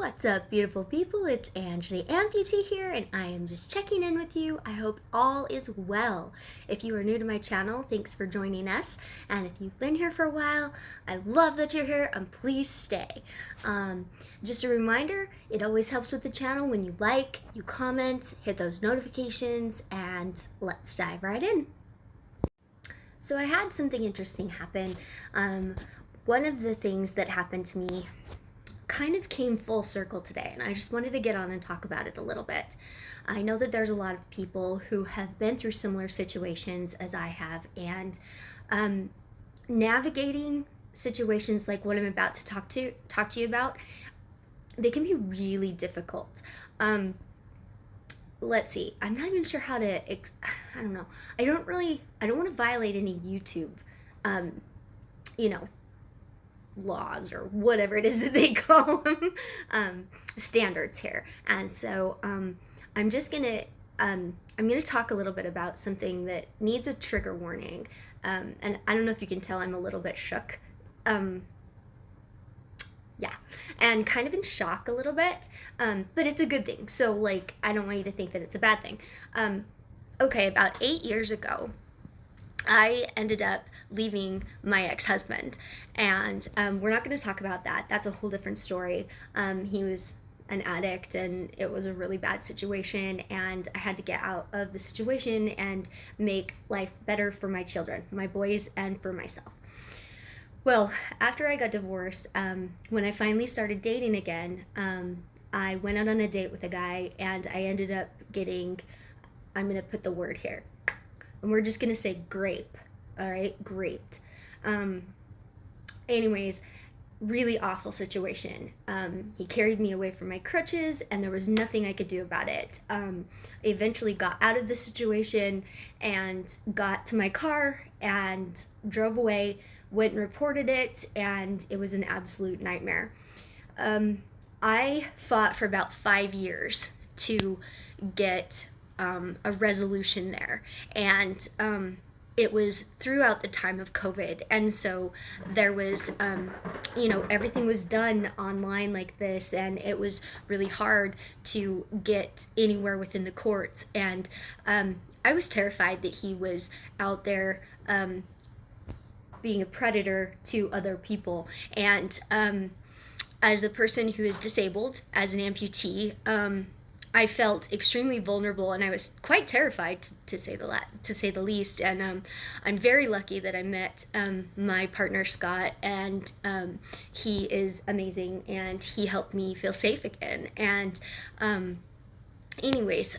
What's up, beautiful people? It's Ange the Amputee here, and I am just checking in with you. I hope all is well. If you are new to my channel, thanks for joining us. And if you've been here for a while, I love that you're here, and please stay. Just a reminder, it always helps with the channel when you like, you comment, hit those notifications, and let's dive right in. So I had something interesting happen. One of the things that happened to me kind of came full circle today, and I just wanted to get on and talk about it a little bit. I know that there's a lot of people who have been through similar situations as I have, and navigating situations like what I'm about to talk to you about, they can be really difficult. Let's see, I'm not even sure how to I don't know. I don't want to violate any YouTube laws or whatever it is that they call them, standards here. And so I'm gonna talk a little bit about something that needs a trigger warning, and I don't know if you can tell I'm a little bit shook, and kind of in shock a little bit, but it's a good thing. So like, I don't want you to think that it's a bad thing. Okay, about 8 years ago, I ended up leaving my ex-husband, and we're not going to talk about that. That's a whole different story. He was an addict, and it was a really bad situation, and I had to get out of the situation and make life better for my children, my boys, and for myself. Well, after I got divorced, when I finally started dating again, I went out on a date with a guy, and I ended up getting, I'm going to put the word here, and we're just gonna say grape. All right, graped. Anyways, really awful situation. He carried me away from my crutches, and there was nothing I could do about it. I eventually got out of the situation and got to my car and drove away, went and reported it, and it was an absolute nightmare. I fought for about 5 years to get a resolution there, and it was throughout the time of COVID, and so there was everything was done online like this, and it was really hard to get anywhere within the courts, and I was terrified that he was out there being a predator to other people. And as a person who is disabled, as an amputee, I felt extremely vulnerable, and I was quite terrified, to say the least. And I'm very lucky that I met my partner Scott, and he is amazing, and he helped me feel safe again. And anyways,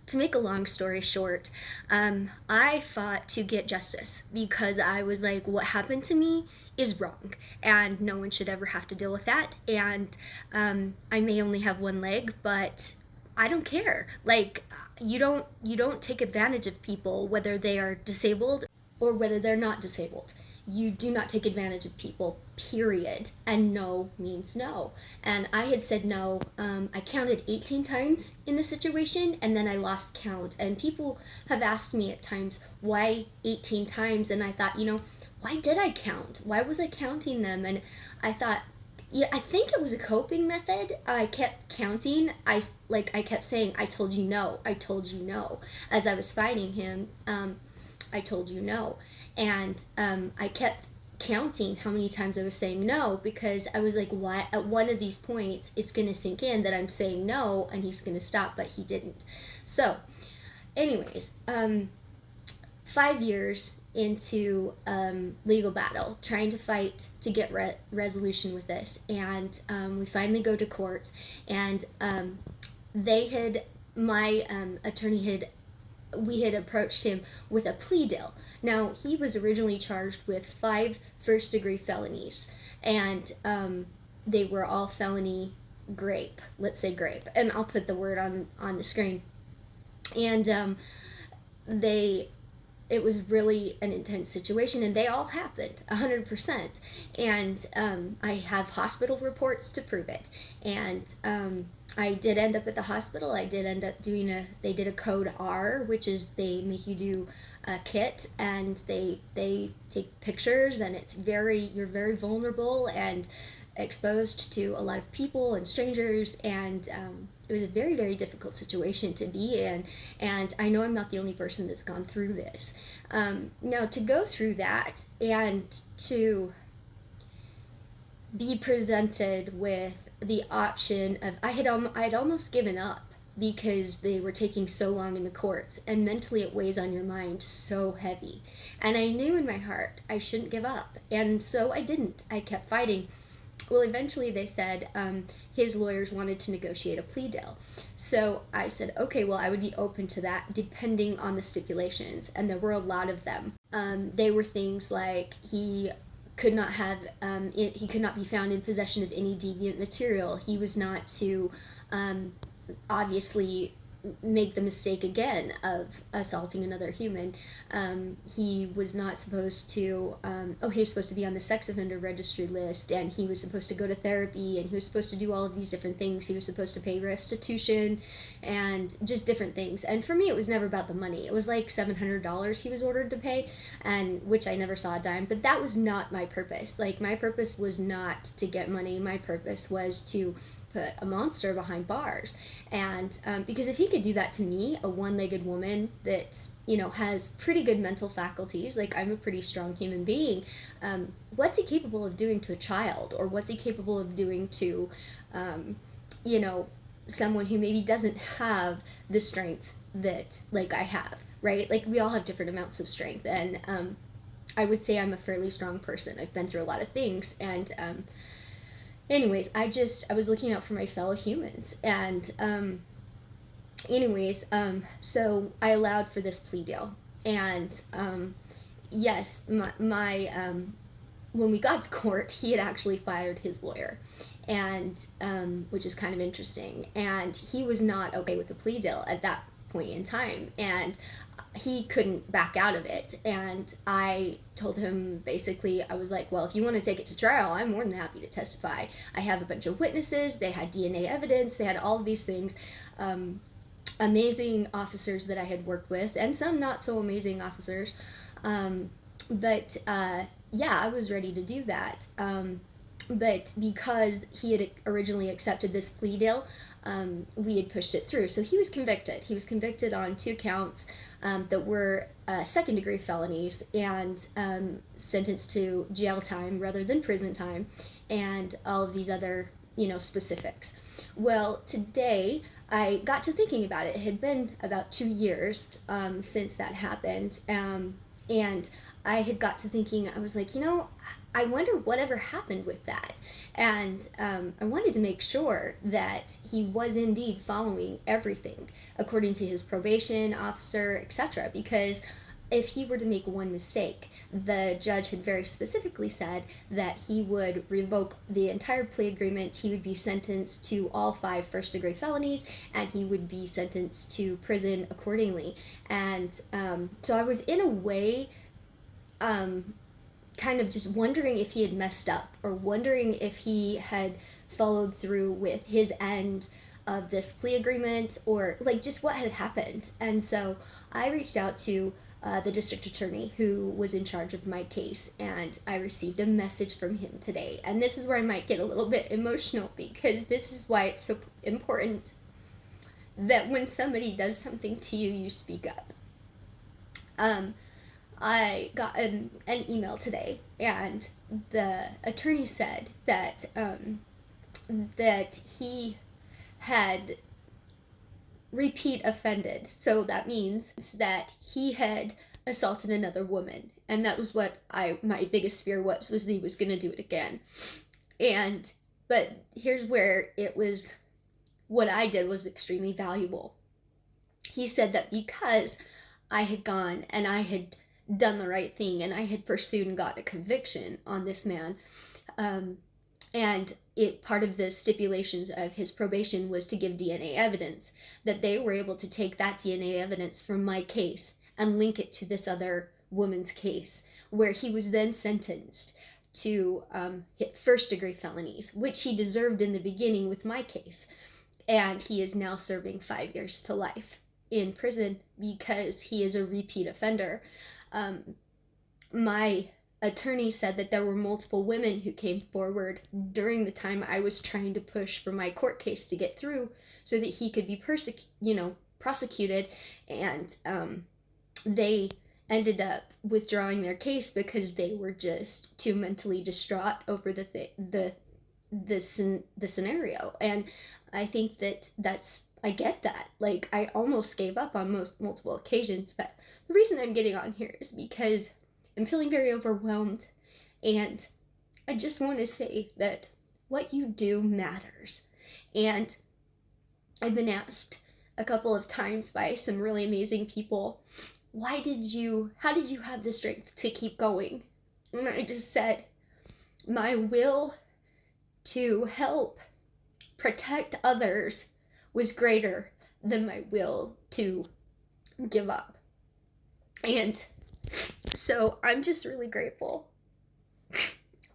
to make a long story short, I fought to get justice, because I was like, what happened to me is wrong, and no one should ever have to deal with that. And I may only have one leg, but I don't care. Like, you don't take advantage of people, whether they are disabled or whether they're not disabled. You do not take advantage of people, period. And no means no. And I had said no. I counted 18 times in the situation, and then I lost count. And people have asked me at times, why 18 times? And I thought, why did I count? Why was I counting them? And I thought, yeah, I think it was a coping method. I kept counting. I kept saying, I told you no, I told you no. As I was fighting him, I told you no. And I kept counting how many times I was saying no, because I was like, why? At one of these points, it's going to sink in that I'm saying no, and he's going to stop, but he didn't. So, anyways, 5 years into legal battle, trying to fight to get resolution with this, and we finally go to court, and my attorney we had approached him with a plea deal. Now, he was originally charged with 5 first-degree felonies, and they were all felony grape. Let's say grape, and I'll put the word on the screen. And it was really an intense situation, and they all happened 100%. And I have hospital reports to prove it. And I did end up at the hospital. I did end up they did a code R, which is they make you do a kit, and they take pictures, and you're very vulnerable, and exposed to a lot of people and strangers, and it was a very, very difficult situation to be in. And I know I'm not the only person that's gone through this. Now, to go through that and to be presented with the option of I'd almost given up because they were taking so long in the courts, and mentally it weighs on your mind so heavy. And I knew in my heart I shouldn't give up, and so I didn't. I kept fighting. Well, eventually they said his lawyers wanted to negotiate a plea deal. So I said, okay, well, I would be open to that depending on the stipulations. And there were a lot of them. They were things like he could not have, he could not be found in possession of any deviant material. He was not to obviously make the mistake again of assaulting another human. He was not supposed to, he was supposed to be on the sex offender registry list, and he was supposed to go to therapy, and he was supposed to do all of these different things. He was supposed to pay restitution and just different things. And for me, it was never about the money. It was like $700 he was ordered to pay, and which I never saw a dime. But that was not my purpose. Like, my purpose was not to get money. My purpose was to put a monster behind bars. And because if he could do that to me, a one-legged woman that, you know, has pretty good mental faculties, like I'm a pretty strong human being, what's he capable of doing to a child? Or what's he capable of doing to, you know, someone who maybe doesn't have the strength that, like, I have, right? Like, we all have different amounts of strength. And I would say I'm a fairly strong person. I've been through a lot of things. And anyways, I was looking out for my fellow humans. And so I allowed for this plea deal. And yes, my when we got to court, he had actually fired his lawyer, and which is kind of interesting. And he was not okay with the plea deal at that point in time, and he couldn't back out of it. And I told him, basically, I was like, well, if you want to take it to trial, I'm more than happy to testify. I have a bunch of witnesses. They had DNA evidence. They had all of these things. Amazing officers that I had worked with, and some not so amazing officers. But yeah, I was ready to do that. But because he had originally accepted this plea deal, we had pushed it through. So he was convicted. He was convicted on 2 counts that were second-degree felonies, and sentenced to jail time rather than prison time, and all of these other, you know, specifics. Well, today I got to thinking about it. It had been about 2 years since that happened, and I had got to thinking, I was like, you know, I wonder whatever happened with that. And I wanted to make sure that he was indeed following everything according to his probation officer, etc. Because if he were to make one mistake, the judge had very specifically said that he would revoke the entire plea agreement. He would be sentenced to all 5 first-degree felonies, and he would be sentenced to prison accordingly. And so I was, in a way, kind of just wondering if he had messed up, or wondering if he had followed through with his end of this plea agreement, or like just what had happened. And so I reached out to the district attorney who was in charge of my case, and I received a message from him today. And this is where I might get a little bit emotional, because this is why it's so important that when somebody does something to you, you speak up. I got an email today, and the attorney said that that he had repeat offended. So that means that he had assaulted another woman, and that was what my biggest fear was that he was going to do it again. And but here's where it was, what I did was extremely valuable. He said that because I had gone and I had done the right thing, and I had pursued and got a conviction on this man, and part of the stipulations of his probation was to give DNA evidence, that they were able to take that DNA evidence from my case and link it to this other woman's case, where he was then sentenced to hit first-degree felonies, which he deserved in the beginning with my case. And he is now serving 5 years to life in prison because he is a repeat offender. My attorney said that there were multiple women who came forward during the time I was trying to push for my court case to get through so that he could be prosecuted, and they ended up withdrawing their case because they were just too mentally distraught over the scenario. And I think I get that. Like, I almost gave up on multiple occasions, but the reason I'm getting on here is because I'm feeling very overwhelmed, and I just want to say that what you do matters. And I've been asked a couple of times by some really amazing people, how did you have the strength to keep going? And I just said, my will to help protect others was greater than my will to give up. And so I'm just really grateful.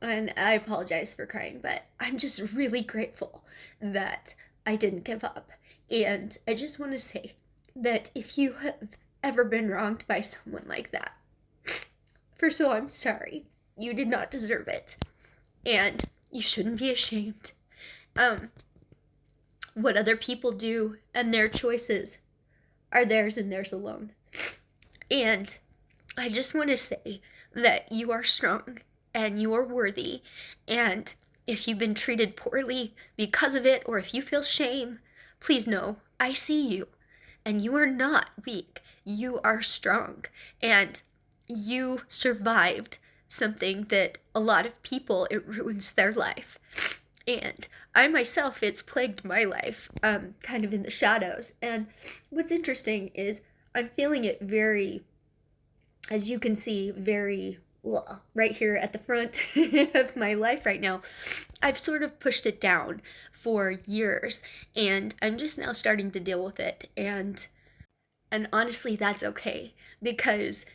And I apologize for crying, but I'm just really grateful that I didn't give up. And I just want to say that if you have ever been wronged by someone like that, first of all, I'm sorry. You did not deserve it. And you shouldn't be ashamed. What other people do and their choices are theirs and theirs alone. And I just want to say that you are strong and you are worthy. And if you've been treated poorly because of it, or if you feel shame, please know I see you. And you are not weak. You are strong. And you survived something that a lot of people, it ruins their life. And I myself, it's plagued my life, kind of in the shadows. And what's interesting is I'm feeling it very, as you can see, very right here at the front of my life right now. I've sort of pushed it down for years, and I'm just now starting to deal with it. And honestly, that's okay, because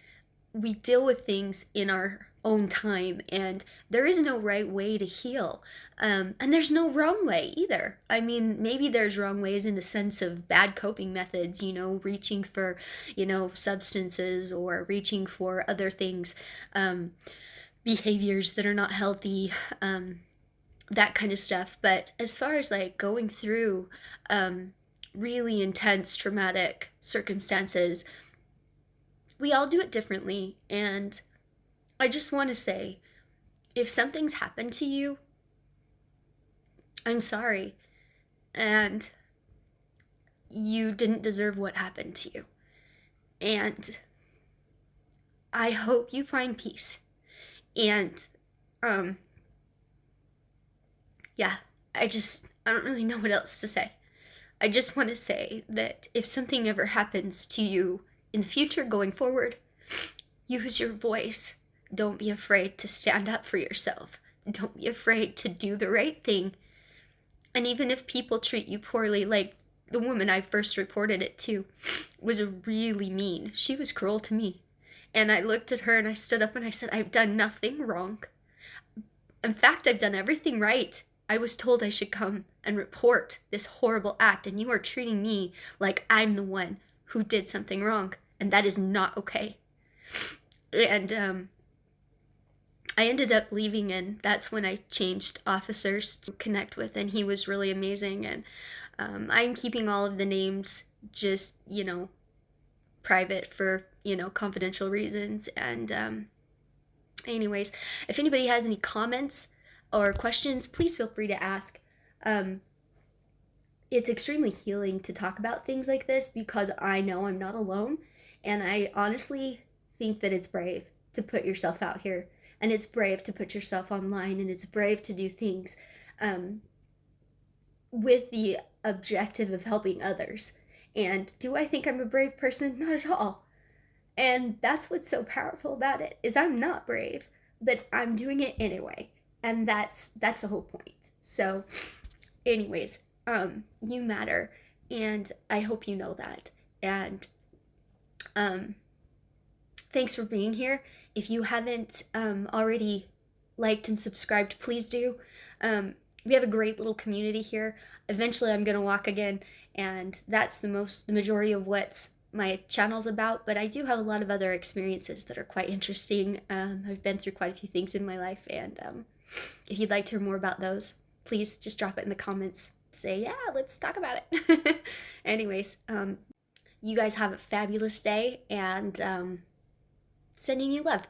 we deal with things in our own time, and there is no right way to heal. And there's no wrong way either. I mean, maybe there's wrong ways in the sense of bad coping methods, reaching for, substances, or reaching for other things, behaviors that are not healthy, that kind of stuff. But as far as like going through really intense traumatic circumstances, we all do it differently. And I just want to say, if something's happened to you, I'm sorry. And you didn't deserve what happened to you. And I hope you find peace. And, yeah, I don't really know what else to say. I just want to say that if something ever happens to you in the future going forward, use your voice. Don't be afraid to stand up for yourself. Don't be afraid to do the right thing. And even if people treat you poorly, like the woman I first reported it to was really mean. She was cruel to me. And I looked at her and I stood up and I said, I've done nothing wrong. In fact, I've done everything right. I was told I should come and report this horrible act, and you are treating me like I'm the one who did something wrong, and that is not okay. And I ended up leaving, and that's when I changed officers to connect with, and he was really amazing. And I'm keeping all of the names just, private for, confidential reasons. And anyways, if anybody has any comments or questions, please feel free to ask. It's extremely healing to talk about things like this because I know I'm not alone, and I honestly think that it's brave to put yourself out here, and it's brave to put yourself online, and it's brave to do things with the objective of helping others. And do I think I'm a brave person? Not at all. And that's what's so powerful about it, is I'm not brave, but I'm doing it anyway. And that's the whole point. So anyways, you matter, and I hope you know that. And thanks for being here. If you haven't already liked and subscribed, please do. We have a great little community here. Eventually I'm gonna walk again, and that's the majority of what's my channel's about, but I do have a lot of other experiences that are quite interesting. I've been through quite a few things in my life, and if you'd like to hear more about those, please just drop it in the comments. Say, yeah, let's talk about it. Anyways, you guys have a fabulous day, and sending you love.